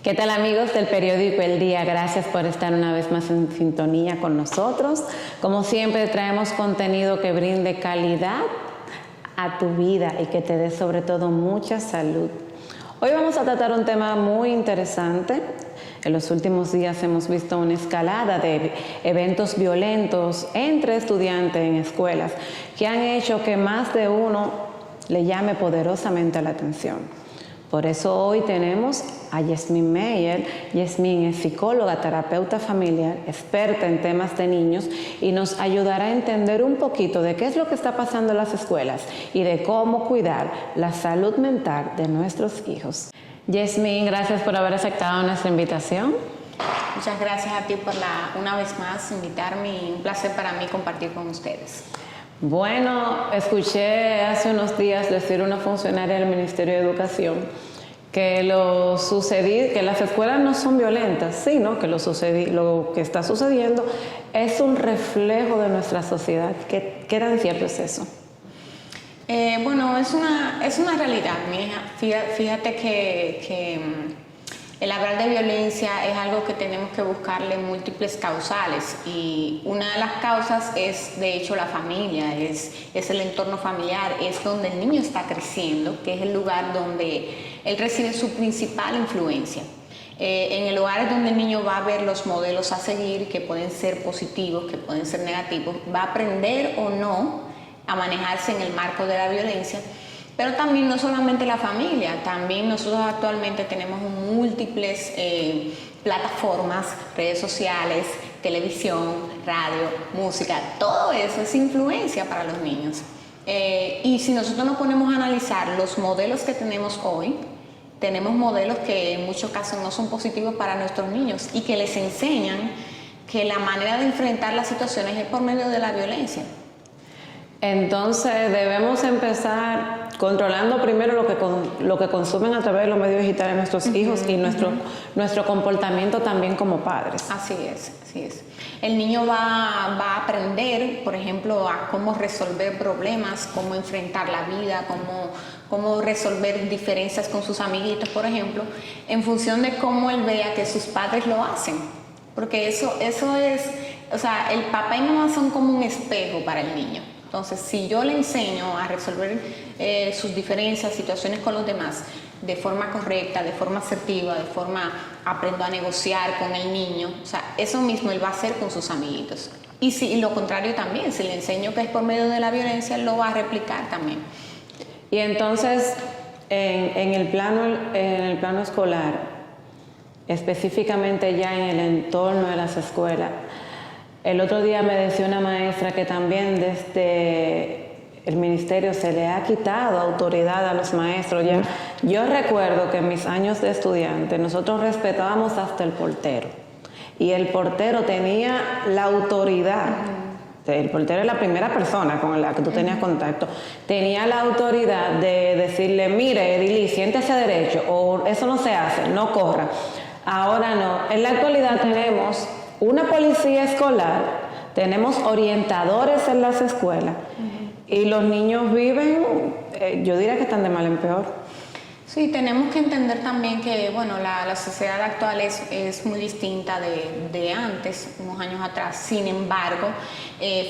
¿Qué tal, amigos del periódico El Día? Gracias por estar una vez más en sintonía con nosotros. Como siempre, traemos contenido que brinde calidad a tu vida y que te dé sobre todo mucha salud. Hoy vamos a tratar un tema muy interesante. En los últimos días hemos visto una escalada de eventos violentos entre estudiantes en escuelas que han hecho que más de uno le llame poderosamente la atención. Por eso hoy tenemos a Yasmín Meyer. Yasmín es psicóloga, terapeuta familiar, experta en temas de niños y nos ayudará a entender un poquito de qué es lo que está pasando en las escuelas y de cómo cuidar la salud mental de nuestros hijos. Yasmín, gracias por haber aceptado nuestra invitación. Muchas gracias a ti por una vez más invitarme y un placer para mí compartir con ustedes. Bueno, escuché hace unos días decir una funcionaria del Ministerio de Educación que que las escuelas no son violentas, sino que lo que está sucediendo es un reflejo de nuestra sociedad. ¿Qué tan cierto es eso? Bueno, es una realidad, mi hija. Fíjate que el hablar de violencia es algo que tenemos que buscarle múltiples causales, y una de las causas es de hecho la familia, es el entorno familiar, es donde el niño está creciendo, que es el lugar donde él recibe su principal influencia. En el lugar es donde el niño va a ver los modelos a seguir, que pueden ser positivos, que pueden ser negativos, va a aprender o no a manejarse en el marco de la violencia. Pero también no solamente la familia, también nosotros actualmente tenemos múltiples plataformas, redes sociales, televisión, radio, música, todo eso es influencia para los niños. Y si nosotros nos ponemos a analizar los modelos que tenemos hoy, tenemos modelos que en muchos casos no son positivos para nuestros niños y que les enseñan que la manera de enfrentar las situaciones es por medio de la violencia. Entonces debemos empezar controlando primero lo que consumen a través de los medios digitales nuestros hijos y nuestro comportamiento también como padres. Así es. El niño va a aprender, por ejemplo, a cómo resolver problemas, cómo enfrentar la vida, cómo resolver diferencias con sus amiguitos, por ejemplo, en función de cómo él vea que sus padres lo hacen. Porque eso es, o sea, el papá y mamá son como un espejo para el niño. Entonces, si yo le enseño a resolver sus diferencias, situaciones con los demás de forma correcta, de forma asertiva, aprendo a negociar con el niño, o sea, eso mismo él va a hacer con sus amiguitos. Y lo contrario también, si le enseño que es por medio de la violencia, él lo va a replicar también. Y entonces, en el plano escolar, específicamente ya en el entorno de las escuelas, el otro día me decía una maestra que también desde el ministerio se le ha quitado autoridad a los maestros. Ya, yo recuerdo que en mis años de estudiante nosotros respetábamos hasta el portero, y el portero tenía la autoridad. El portero es la primera persona con la que tú tenías contacto. Tenía la autoridad de decirle: mire, Edili, siéntese derecho, o eso no se hace, no corra. Ahora no. En la actualidad tenemos una policía escolar, tenemos orientadores en las escuelas, y los niños viven, yo diría que están de mal en peor. Sí, tenemos que entender también que, bueno, la sociedad actual es muy distinta de antes, unos años atrás. Sin embargo,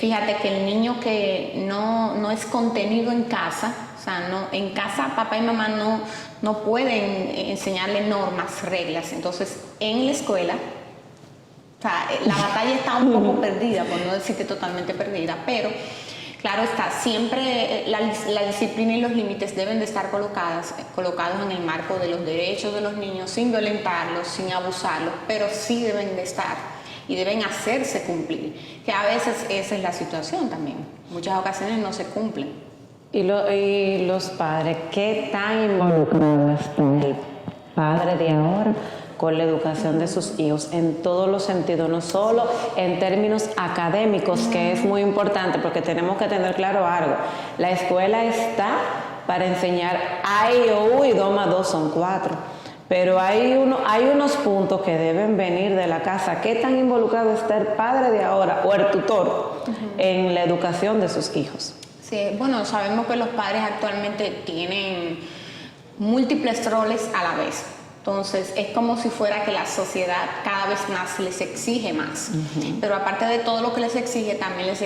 fíjate que el niño que no es contenido en casa, o sea, en casa papá y mamá no pueden enseñarle normas, reglas. Entonces, en la escuela, o sea, la batalla está un poco perdida, por no decir que totalmente perdida, pero claro está, siempre la disciplina y los límites deben de estar colocados en el marco de los derechos de los niños, sin violentarlos, sin abusarlos, pero sí deben de estar y deben hacerse cumplir, que a veces esa es la situación también, muchas ocasiones no se cumplen. Y los padres, ¿qué tan involucrados está el padre de ahora con la educación de sus hijos en todos los sentidos, no solo en términos académicos, que es muy importante, porque tenemos que tener claro algo: la escuela está para enseñar A, I, O, U, y 2 más 2 son 4, pero hay unos puntos que deben venir de la casa. ¿Qué tan involucrado está el padre de ahora o el tutor en la educación de sus hijos? Sí, bueno, sabemos que los padres actualmente tienen múltiples roles a la vez. Entonces es como si fuera que la sociedad cada vez más les exige más. Pero aparte de todo lo que les exige, también les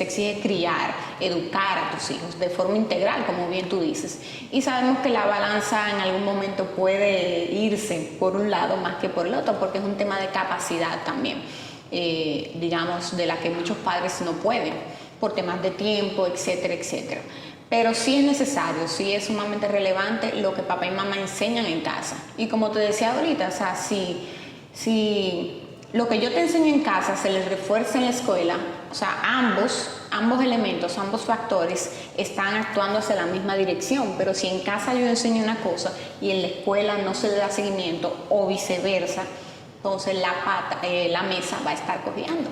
exige criar, educar a tus hijos de forma integral, como bien tú dices. Y sabemos que la balanza en algún momento puede irse por un lado más que por el otro, porque es un tema de capacidad también, digamos, de la que muchos padres no pueden, por temas de tiempo, etcétera, etcétera. Pero sí es necesario, sí es sumamente relevante lo que papá y mamá enseñan en casa. Y como te decía ahorita, o sea, si lo que yo te enseño en casa se les refuerza en la escuela, o sea, ambos elementos, ambos factores están actuando hacia la misma dirección. Pero si en casa yo enseño una cosa y en la escuela no se le da seguimiento o viceversa, entonces la mesa va a estar cojeando.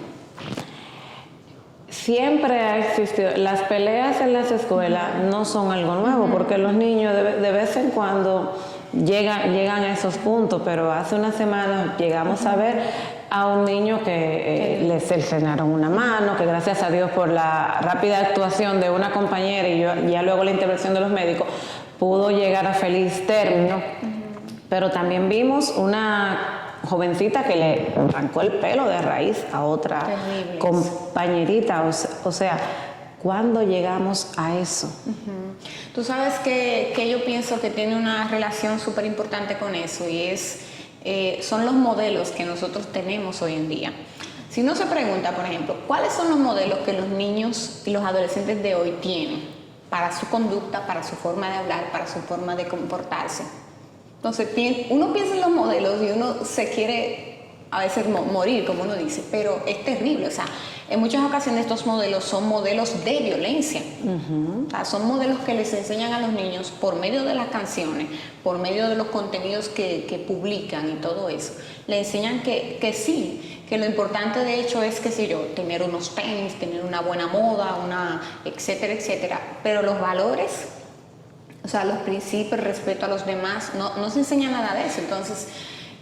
Siempre ha existido, las peleas en las escuelas no son algo nuevo, porque los niños de vez en cuando llegan a esos puntos, pero hace una semana llegamos a ver a un niño que le cercenaron una mano, que gracias a Dios por la rápida actuación de una compañera y ya luego la intervención de los médicos pudo llegar a feliz término. Pero también vimos una jovencita que le arrancó el pelo de raíz a otra Terribles. compañerita. O sea, ¿cuándo llegamos a eso? Tú sabes que yo pienso que tiene una relación súper importante con eso, y son los modelos que nosotros tenemos hoy en día. Si uno se pregunta, por ejemplo, ¿cuáles son los modelos que los niños y los adolescentes de hoy tienen para su conducta, para su forma de hablar, para su forma de comportarse? Entonces uno piensa en los modelos y uno se quiere a veces morir, como uno dice, pero es terrible. O sea, en muchas ocasiones estos modelos son modelos de violencia. O sea, son modelos que les enseñan a los niños por medio de las canciones, por medio de los contenidos que publican y todo eso. Le enseñan que sí, que lo importante de hecho es, qué sé yo, tener unos tenis, tener una buena moda, etcétera, etcétera. Pero los valores, o sea, los principios, el respeto a los demás, no se enseña nada de eso. Entonces,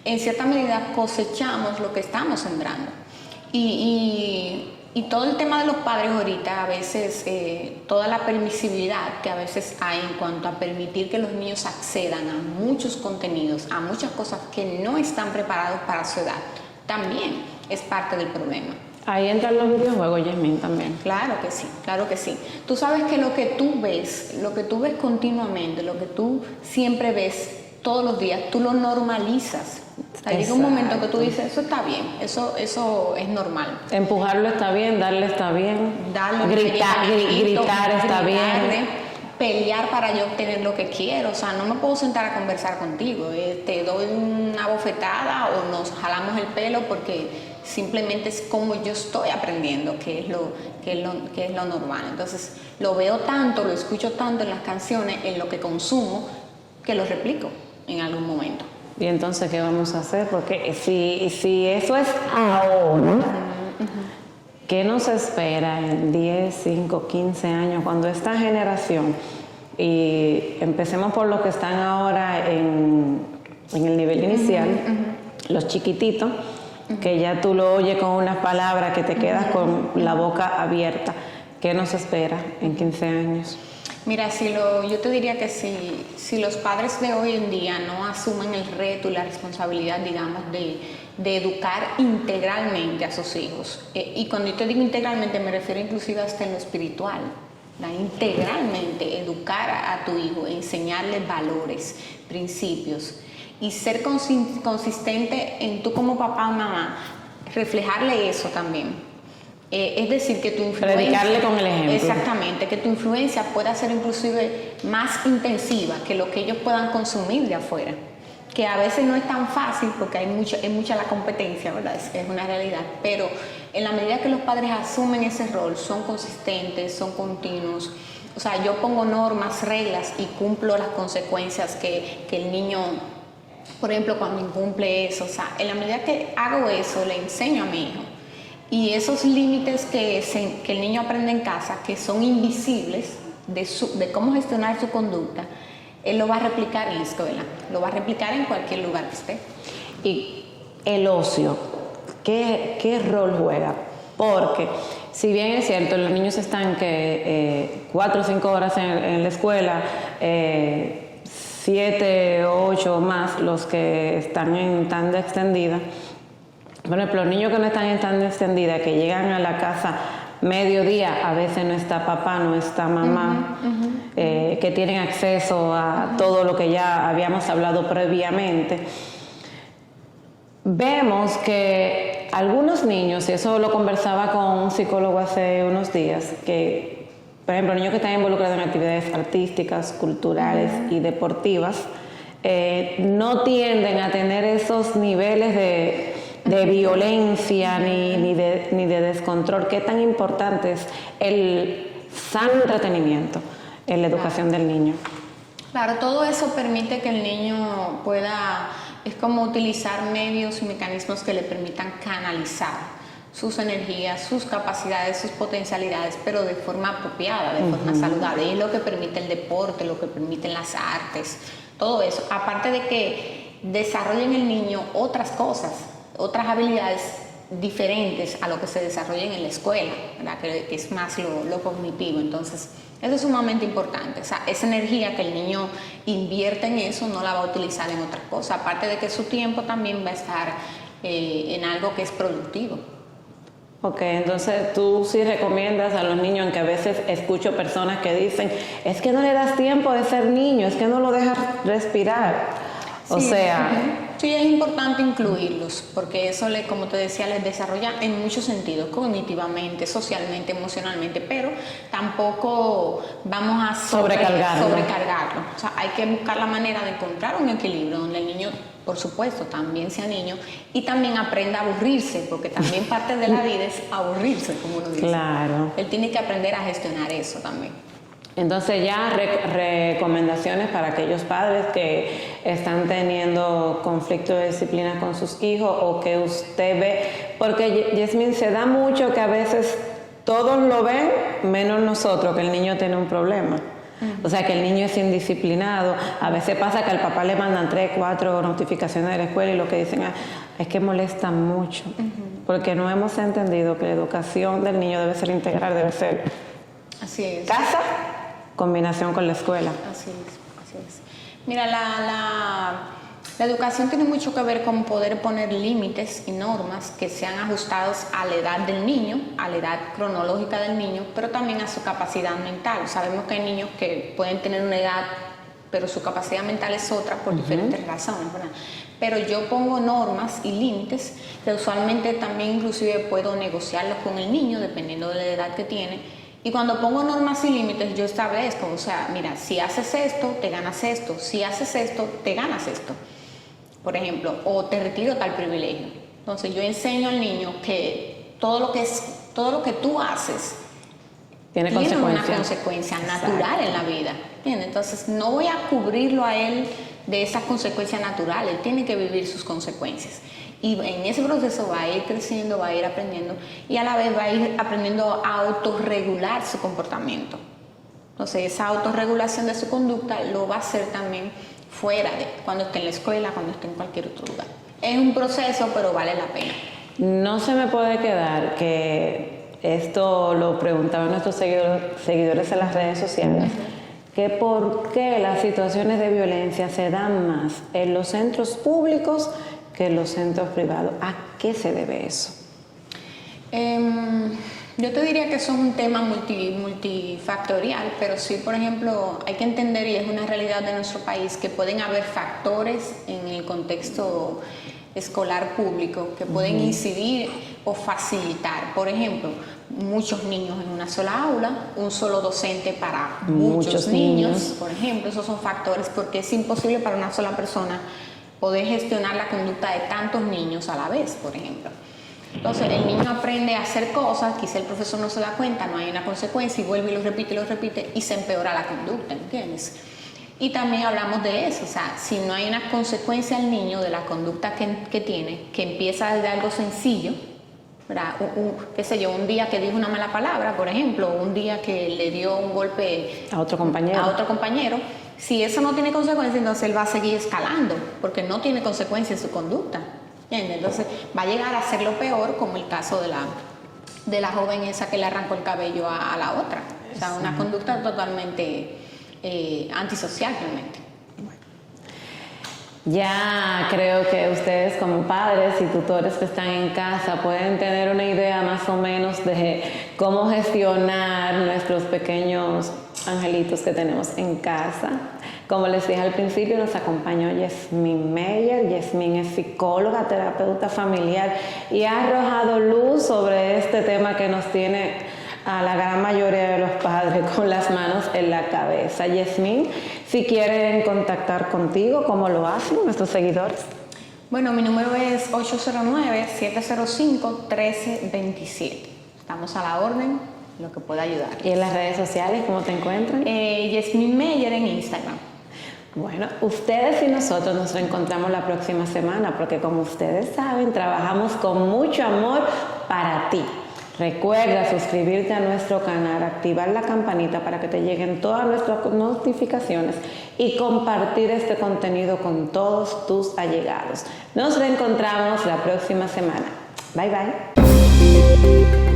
en cierta medida cosechamos lo que estamos sembrando. Y todo el tema de los padres ahorita, a veces, toda la permisividad que a veces hay en cuanto a permitir que los niños accedan a muchos contenidos, a muchas cosas que no están preparados para su edad, también es parte del problema. Ahí entran los videojuegos, Yasmín, también. Claro que sí, claro que sí. Tú sabes que lo que tú ves continuamente, lo que tú siempre ves todos los días, tú lo normalizas. O sea, llega un momento que tú dices, eso está bien, eso es normal. Empujarlo está bien, darle está bien, gritar está bien. Pelear para yo obtener lo que quiero. O sea, no me puedo sentar a conversar contigo. Te doy una bofetada o nos jalamos el pelo porque simplemente es como yo estoy aprendiendo, que es lo normal. Entonces, lo veo tanto, lo escucho tanto en las canciones, en lo que consumo, que lo replico en algún momento. Y entonces, ¿qué vamos a hacer? Porque si eso es ahora, ¿qué nos espera en 10, 5, 15 años cuando esta generación, y empecemos por los que están ahora en el nivel inicial, los chiquititos, que ya tú lo oyes con unas palabras que te quedas con la boca abierta? ¿Qué nos espera en 15 años? Mira, yo te diría que si los padres de hoy en día no asumen el reto y la responsabilidad, digamos, de educar integralmente a sus hijos, y cuando yo te digo integralmente me refiero inclusive hasta en lo espiritual, integralmente educar a tu hijo, enseñarle valores, principios, y ser consistente en tú como papá o mamá, reflejarle eso también. Es decir, que tu influencia... Predicarle con el ejemplo. Exactamente, que tu influencia pueda ser inclusive más intensiva que lo que ellos puedan consumir de afuera. Que a veces no es tan fácil porque es mucha la competencia, ¿verdad? Es una realidad. Pero en la medida que los padres asumen ese rol, son consistentes, son continuos. O sea, yo pongo normas, reglas y cumplo las consecuencias que el niño, por ejemplo, cuando incumple eso. O sea, en la medida que hago eso, le enseño a mi hijo. Y esos límites que el niño aprende en casa, que son invisibles de cómo gestionar su conducta, él lo va a replicar en la escuela, lo va a replicar en cualquier lugar que esté. Y el ocio, ¿qué rol juega? Porque si bien es cierto, los niños están 4 o 5 horas en la escuela, 7, 8 o más los que están en tanda extendida. Por ejemplo, los niños que no están en tanda extendida, que llegan a la casa mediodía, a veces no está papá, no está mamá, que tienen acceso a todo lo que ya habíamos hablado previamente. Vemos que algunos niños, y eso lo conversaba con un psicólogo hace unos días, que, por ejemplo, niños que están involucrados en actividades artísticas, culturales y deportivas, no tienden a tener esos niveles de violencia ni de descontrol. ¿Qué tan importante es el sano entretenimiento en la educación del niño? Claro, todo eso permite que el niño pueda, es como utilizar medios y mecanismos que le permitan canalizar sus energías, sus capacidades, sus potencialidades, pero de forma apropiada, de forma saludable. Y es lo que permite el deporte, lo que permiten las artes, todo eso. Aparte de que desarrolla en el niño otras cosas, otras habilidades diferentes a lo que se desarrollan en la escuela, ¿verdad? Que es más lo cognitivo. Entonces, eso es sumamente importante. O sea, esa energía que el niño invierte en eso no la va a utilizar en otras cosas. Aparte de que su tiempo también va a estar en algo que es productivo. Ok, entonces tú sí recomiendas a los niños, aunque a veces escucho personas que dicen, es que no le das tiempo de ser niño, es que no lo dejas respirar. O sea... Sí, es importante incluirlos, porque eso, como te decía, les desarrolla en muchos sentidos, cognitivamente, socialmente, emocionalmente, pero tampoco vamos a sobrecargarlo. O sea, hay que buscar la manera de encontrar un equilibrio donde el niño, por supuesto, también sea niño y también aprenda a aburrirse, porque también parte de la vida es aburrirse, como uno dice. Claro. Él tiene que aprender a gestionar eso también. Entonces ya recomendaciones para aquellos padres que están teniendo conflicto de disciplina con sus hijos o que usted ve, porque Yasmín, se da mucho que a veces todos lo ven menos nosotros, que el niño tiene un problema. O sea, que el niño es indisciplinado. A veces pasa que al papá le mandan 3, 4 notificaciones de la escuela y lo que dicen es que molesta mucho, porque no hemos entendido que la educación del niño debe ser integral, debe ser así es. Casa, combinación con la escuela. Así es. Mira, la educación tiene mucho que ver con poder poner límites y normas que sean ajustados a la edad del niño, a la edad cronológica del niño, pero también a su capacidad mental. Sabemos que hay niños que pueden tener una edad, pero su capacidad mental es otra por diferentes razones, ¿verdad? Pero yo pongo normas y límites que usualmente también inclusive puedo negociarlos con el niño, dependiendo de la edad que tiene. Y cuando pongo normas y límites, yo establezco, o sea, mira, si haces esto, te ganas esto, si haces esto, te ganas esto. Por ejemplo, o te retiro tal privilegio. Entonces yo enseño al niño que todo lo que tú haces tiene una consecuencia natural en la vida. ¿Entiendes? Entonces no voy a cubrirlo a él de esas consecuencias naturales, él tiene que vivir sus consecuencias. Y en ese proceso va a ir creciendo, va a ir aprendiendo y a la vez va a ir aprendiendo a autorregular su comportamiento. Entonces esa autorregulación de su conducta lo va a hacer también fuera de cuando esté en la escuela, cuando esté en cualquier otro lugar. Es un proceso, pero vale la pena. No se me puede quedar que esto lo preguntaban nuestros seguidores en las redes sociales, que por qué las situaciones de violencia se dan más en los centros públicos que en los centros privados. ¿A qué se debe eso? Yo te diría que eso es un tema multifactorial, pero sí, por ejemplo, hay que entender, y es una realidad de nuestro país, que pueden haber factores en el contexto escolar público que pueden incidir o facilitar. Por ejemplo, muchos niños en una sola aula, un solo docente para muchos niños, por ejemplo, esos son factores porque es imposible para una sola persona poder gestionar la conducta de tantos niños a la vez, por ejemplo. Entonces el niño aprende a hacer cosas, quizá el profesor no se da cuenta, no hay una consecuencia y vuelve y lo repite y se empeora la conducta, ¿entiendes? Y también hablamos de eso, o sea, si no hay una consecuencia al niño de la conducta que tiene, que empieza desde algo sencillo, ¿verdad? Qué sé yo, un día que dijo una mala palabra, por ejemplo, un día que le dio un golpe a otro compañero, si eso no tiene consecuencia, entonces él va a seguir escalando, porque no tiene consecuencia en su conducta, ¿entiendes? Entonces va a llegar a ser lo peor, como el caso de la joven esa que le arrancó el cabello a la otra. O sea, una conducta totalmente antisocial realmente. Ya creo que ustedes como padres y tutores que están en casa pueden tener una idea más o menos de cómo gestionar nuestros pequeños angelitos que tenemos en casa. Como les dije al principio, nos acompañó Yasmín Meyer. Yasmín es psicóloga, terapeuta familiar y ha arrojado luz sobre este tema que nos tiene a la gran mayoría de los padres con las manos en la cabeza. Yasmín, si quieren contactar contigo, ¿cómo lo hacen nuestros seguidores? Bueno, mi número es 809-705-1327. Estamos a la orden, lo que pueda ayudar. ¿Y en las redes sociales cómo te encuentran? Yasmín Meyer en Instagram. Bueno, ustedes y nosotros nos reencontramos la próxima semana porque como ustedes saben, trabajamos con mucho amor para ti. Recuerda suscribirte a nuestro canal, activar la campanita para que te lleguen todas nuestras notificaciones y compartir este contenido con todos tus allegados. Nos reencontramos la próxima semana. Bye bye.